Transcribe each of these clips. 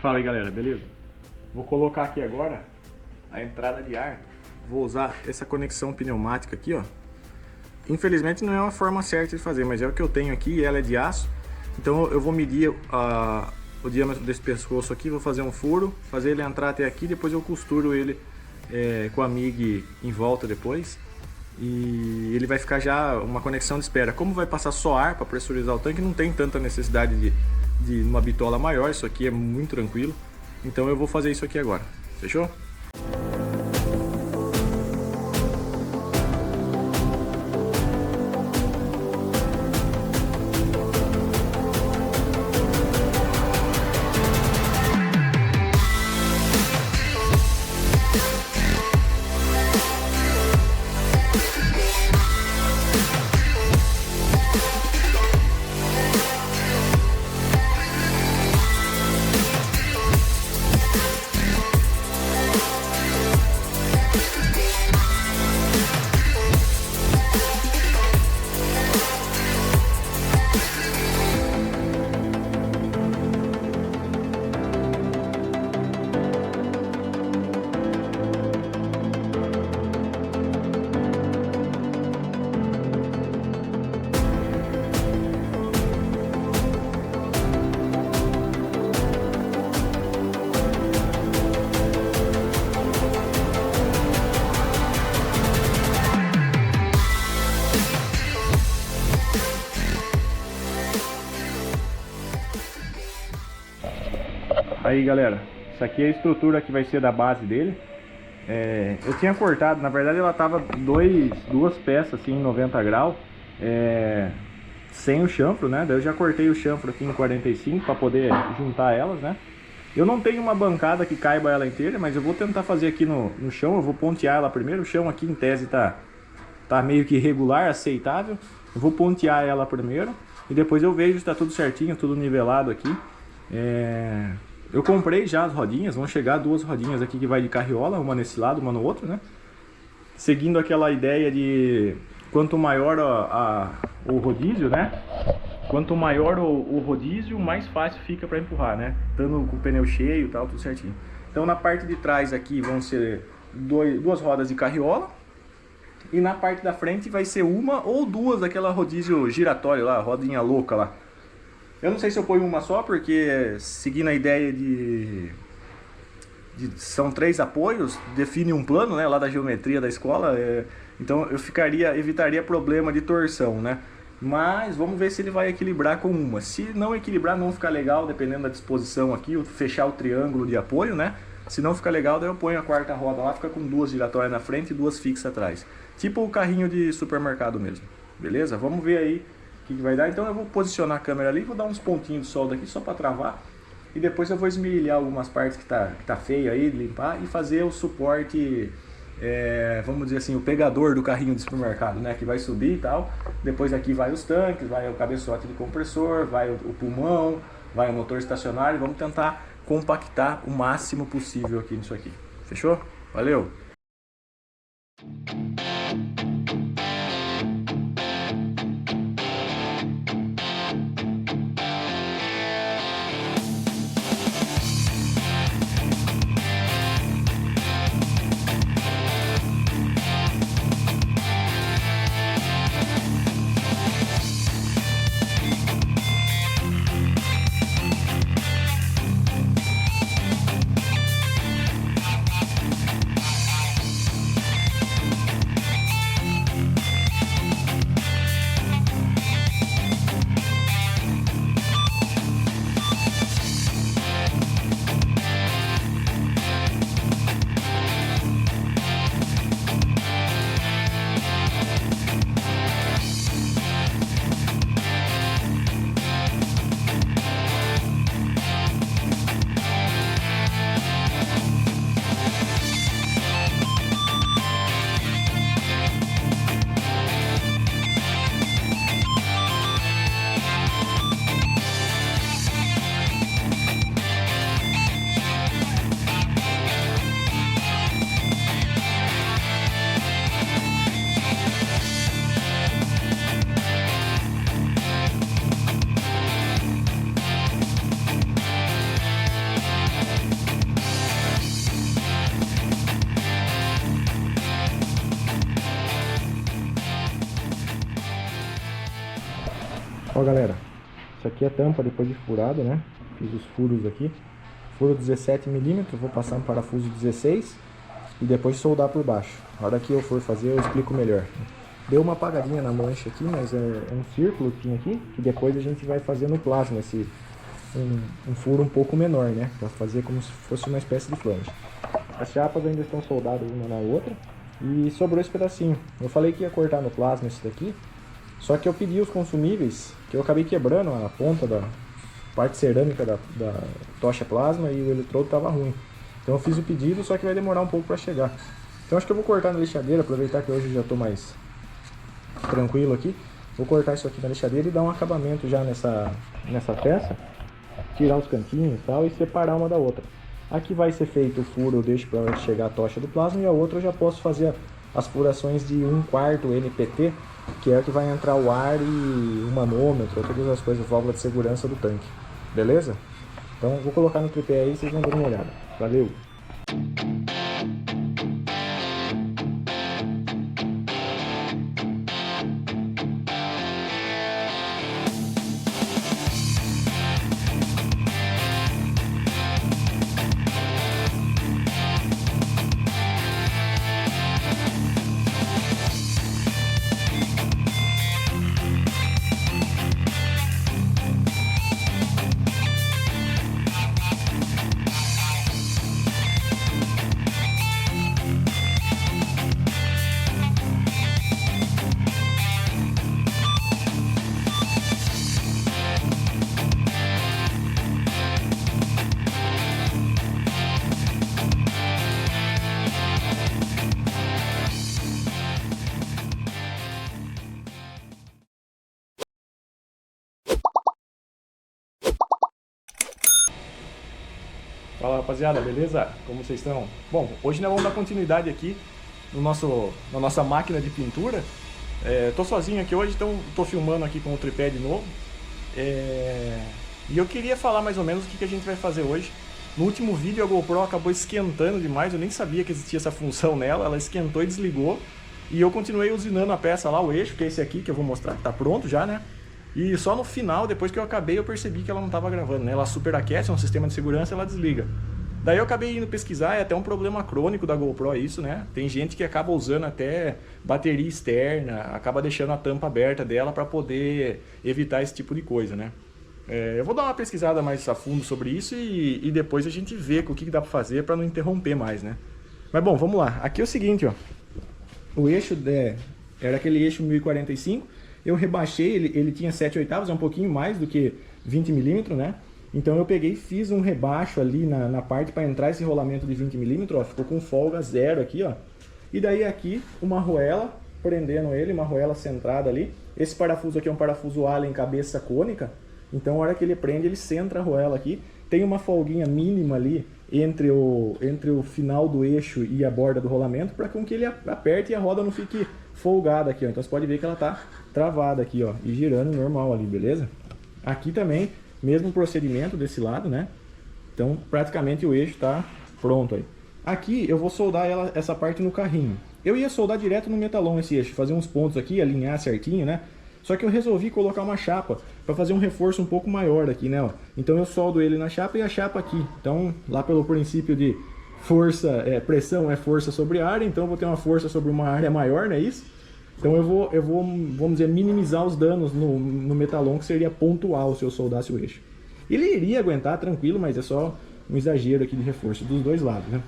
Fala aí galera, beleza? Vou colocar aqui agora a entrada de ar. Vou usar essa conexão pneumática aqui, ó. Infelizmente não é uma forma certa de fazer, mas é o que eu tenho aqui e ela é de aço. Então eu vou medir o diâmetro desse pescoço aqui, vou fazer um furo, fazer ele entrar até aqui, depois eu costuro ele com a MIG em volta depois. E ele vai ficar já uma conexão de espera. Como vai passar só ar para pressurizar o tanque, não tem tanta necessidade de uma bitola maior, isso aqui é muito tranquilo. Então eu vou fazer isso aqui agora, fechou? Aí galera, isso aqui é a estrutura que vai ser da base dele. Eu tinha cortado, na verdade ela tava duas peças assim em 90 graus, sem o chanfro, né? Daí eu já cortei o chanfro aqui em 45 para poder juntar elas, né? Eu não tenho uma bancada que caiba ela inteira, mas eu vou tentar fazer aqui no chão. Eu vou pontear ela primeiro. O chão aqui em tese tá meio que regular, aceitável. Eu vou pontear ela primeiro e depois eu vejo se tá tudo certinho, tudo nivelado aqui. Eu comprei já as rodinhas, vão chegar duas rodinhas aqui que vai de carriola, uma nesse lado, uma no outro, né? Seguindo aquela ideia de quanto maior o rodízio, né? Quanto maior o rodízio, mais fácil fica para empurrar, né? Estando com o pneu cheio e tal, tudo certinho. Então na parte de trás aqui vão ser duas rodas de carriola. E na parte da frente vai ser uma ou duas daquela rodízio giratório lá, rodinha louca lá. Eu não sei se eu ponho uma só, porque seguindo a ideia são 3 apoios, define um plano, né, lá da geometria da escola, então eu evitaria problema de torção, né? Mas vamos ver se ele vai equilibrar com uma. Se não equilibrar, não ficar legal, dependendo da disposição aqui, fechar o triângulo de apoio, né? Se não ficar legal, daí eu ponho a quarta roda lá, fica com 2 giratórias na frente e 2 fixas atrás. Tipo o carrinho de supermercado mesmo, beleza? Vamos ver aí o que vai dar. Então eu vou posicionar a câmera ali, vou dar uns pontinhos de solda aqui só para travar. E depois eu vou esmerilhar algumas partes que tá feio aí, limpar e fazer o suporte, vamos dizer assim, o pegador do carrinho de supermercado, né? Que vai subir e tal. Depois aqui vai os tanques, vai o cabeçote de compressor, vai o pulmão, vai o motor estacionário. Vamos tentar compactar o máximo possível aqui nisso aqui. Fechou? Valeu! Ó, galera, isso aqui é tampa depois de furado, né? Fiz os furos aqui. Furo 17 mm, vou passar um parafuso 16 e depois soldar por baixo. Na hora que eu for fazer eu explico melhor. Deu uma apagadinha na mancha aqui, mas é um círculo que tinha aqui, que depois a gente vai fazer no plasma, um furo um pouco menor, né? Pra fazer como se fosse uma espécie de flange. As chapas ainda estão soldadas uma na outra e sobrou esse pedacinho. Eu falei que ia cortar no plasma esse daqui, só que eu pedi os consumíveis, que eu acabei quebrando a ponta da parte cerâmica da tocha plasma e o eletrodo estava ruim. Então eu fiz o pedido, só que vai demorar um pouco para chegar. Então acho que eu vou cortar na lixadeira, aproveitar que hoje eu já estou mais tranquilo aqui. Vou cortar isso aqui na lixadeira e dar um acabamento já nessa peça. Tirar os cantinhos e tal e separar uma da outra. Aqui vai ser feito o furo, eu deixo para chegar a tocha do plasma, e a outra eu já posso fazer as furações de 1/4 NPT, que é o que vai entrar o ar e o manômetro, todas as coisas, válvula de segurança do tanque. Beleza? Então vou colocar no tripé aí e vocês vão dar uma olhada. Valeu! Fala, rapaziada, beleza? Como vocês estão? Bom, hoje nós vamos dar continuidade aqui na nossa máquina de pintura. Tô sozinho aqui hoje, então tô filmando aqui com o tripé de novo. E eu queria falar mais ou menos o que a gente vai fazer hoje. No último vídeo a GoPro acabou esquentando demais, eu nem sabia que existia essa função nela, ela esquentou e desligou. E eu continuei usinando a peça lá, o eixo, que é esse aqui que eu vou mostrar, que tá pronto já, né? E só no final, depois que eu acabei, eu percebi que ela não estava gravando, né? Ela superaquece, é um sistema de segurança, ela desliga. Daí eu acabei indo pesquisar, é até um problema crônico da GoPro isso, né? Tem gente que acaba usando até bateria externa, acaba deixando a tampa aberta dela para poder evitar esse tipo de coisa, né? Eu vou dar uma pesquisada mais a fundo sobre isso e depois a gente vê o que dá para fazer para não interromper mais, né? Mas bom, vamos lá. Aqui é o seguinte, ó. O eixo era aquele eixo 1045. Eu rebaixei, ele tinha 7/8, é um pouquinho mais do que 20 mm, né? Então eu peguei e fiz um rebaixo ali na parte para entrar esse rolamento de 20 mm, ó, ficou com folga 0 aqui, ó. E daí aqui uma arruela prendendo ele, uma arruela centrada ali. Esse parafuso aqui é um parafuso Allen cabeça cônica, então a hora que ele prende, ele centra a arruela aqui. Tem uma folguinha mínima ali entre o final do eixo e a borda do rolamento, para com que ele aperte e a roda não fique folgada aqui, ó. Então você pode ver que ela tá travada aqui, ó, e girando normal ali, beleza? Aqui também, mesmo procedimento desse lado, né? Então, praticamente o eixo tá pronto aí. Aqui eu vou soldar essa parte no carrinho. Eu ia soldar direto no metalon esse eixo, fazer uns pontos aqui, alinhar certinho, né? Só que eu resolvi colocar uma chapa para fazer um reforço um pouco maior aqui, né? Ó. Então eu soldo ele na chapa e a chapa aqui. Então, lá pelo princípio de força, pressão é força sobre área, então eu vou ter uma força sobre uma área maior, não é isso? Então eu vou, vamos dizer, minimizar os danos no metalon, que seria pontual se eu soldasse o eixo. Ele iria aguentar tranquilo, mas é só um exagero aqui de reforço dos dois lados, né?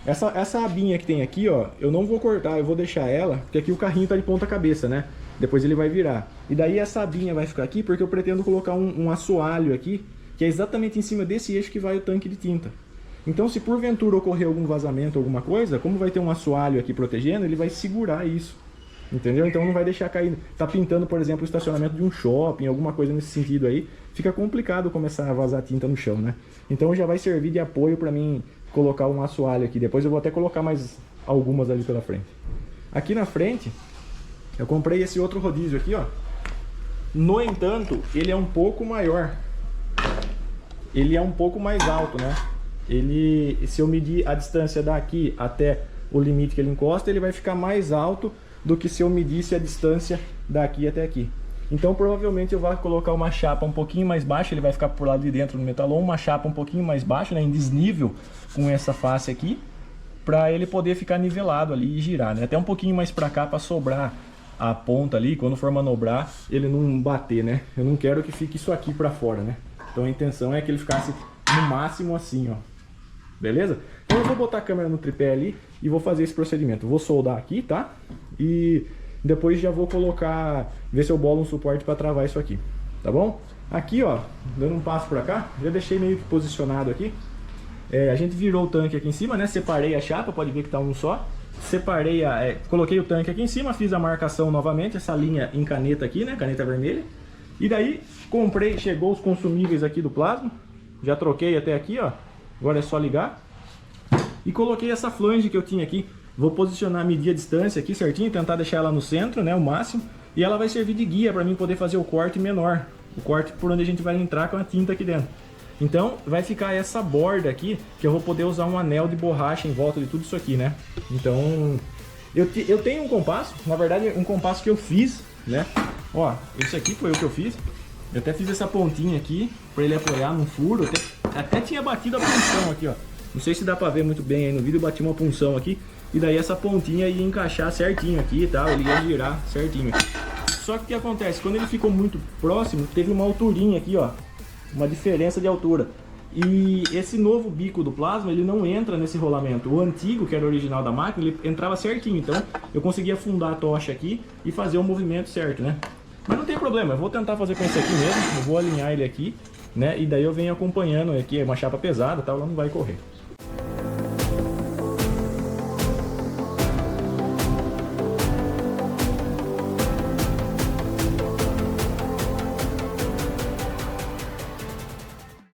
Essa abinha que tem aqui, ó, eu não vou cortar, eu vou deixar ela, porque aqui o carrinho tá de ponta cabeça, né? Depois ele vai virar. E daí essa abinha vai ficar aqui, porque eu pretendo colocar um assoalho aqui, que é exatamente em cima desse eixo que vai o tanque de tinta. Então, se porventura ocorrer algum vazamento, alguma coisa, como vai ter um assoalho aqui protegendo, ele vai segurar isso. Entendeu? Então não vai deixar cair. Tá pintando, por exemplo, o estacionamento de um shopping, alguma coisa nesse sentido aí. Fica complicado começar a vazar tinta no chão, né? Então já vai servir de apoio para mim colocar um assoalho aqui. Depois eu vou até colocar mais algumas ali pela frente. Aqui na frente, eu comprei esse outro rodízio aqui, ó. No entanto, ele é um pouco maior. Ele é um pouco mais alto, né? Se eu medir a distância daqui até o limite que ele encosta, ele vai ficar mais alto do que se eu medisse a distância daqui até aqui. Então provavelmente eu vou colocar uma chapa um pouquinho mais baixa, ele vai ficar por lado de dentro do metalon, uma chapa um pouquinho mais baixa, né, em desnível com essa face aqui, para ele poder ficar nivelado ali e girar, né? Até um pouquinho mais para cá para sobrar a ponta ali, quando for manobrar, ele não bater, né? Eu não quero que fique isso aqui para fora, né? Então a intenção é que ele ficasse no máximo assim, ó. Beleza? Então eu vou botar a câmera no tripé ali e vou fazer esse procedimento. Vou soldar aqui, tá? E depois já vou colocar, ver se eu bolo um suporte para travar isso aqui, tá bom? Aqui, ó, dando um passo para cá, já deixei meio que posicionado aqui. A gente virou o tanque aqui em cima, né? Separei a chapa, pode ver que tá um só. Separei coloquei o tanque aqui em cima, fiz a marcação novamente, essa linha em caneta aqui, né? Caneta vermelha. E daí comprei, chegou os consumíveis aqui do plasma. Já troquei até aqui, ó. Agora é só ligar. E coloquei essa flange que eu tinha aqui. Vou posicionar, medir a distância aqui certinho, tentar deixar ela no centro, né? O máximo. E ela vai servir de guia para mim poder fazer o corte menor. O corte por onde a gente vai entrar com a tinta aqui dentro. Então vai ficar essa borda aqui, que eu vou poder usar um anel de borracha em volta de tudo isso aqui, né? Então eu tenho um compasso, na verdade um compasso que eu fiz, né? Ó, esse aqui foi o que eu fiz. Eu até fiz essa pontinha aqui para ele apoiar num furo. Até tinha batido a punção aqui, ó. Não sei se dá para ver muito bem aí no vídeo, eu bati uma punção aqui. E daí essa pontinha ia encaixar certinho aqui e tal, ele ia girar certinho. Só que o que acontece? Quando ele ficou muito próximo, teve uma alturinha aqui, ó. Uma diferença de altura. E esse novo bico do plasma, ele não entra nesse rolamento. O antigo, que era o original da máquina, ele entrava certinho. Então eu conseguia afundar a tocha aqui e fazer o movimento certo, né? Mas não tem problema, eu vou tentar fazer com esse aqui mesmo. Eu vou alinhar ele aqui, né? E daí eu venho acompanhando aqui, é uma chapa pesada, tal, ela não vai correr.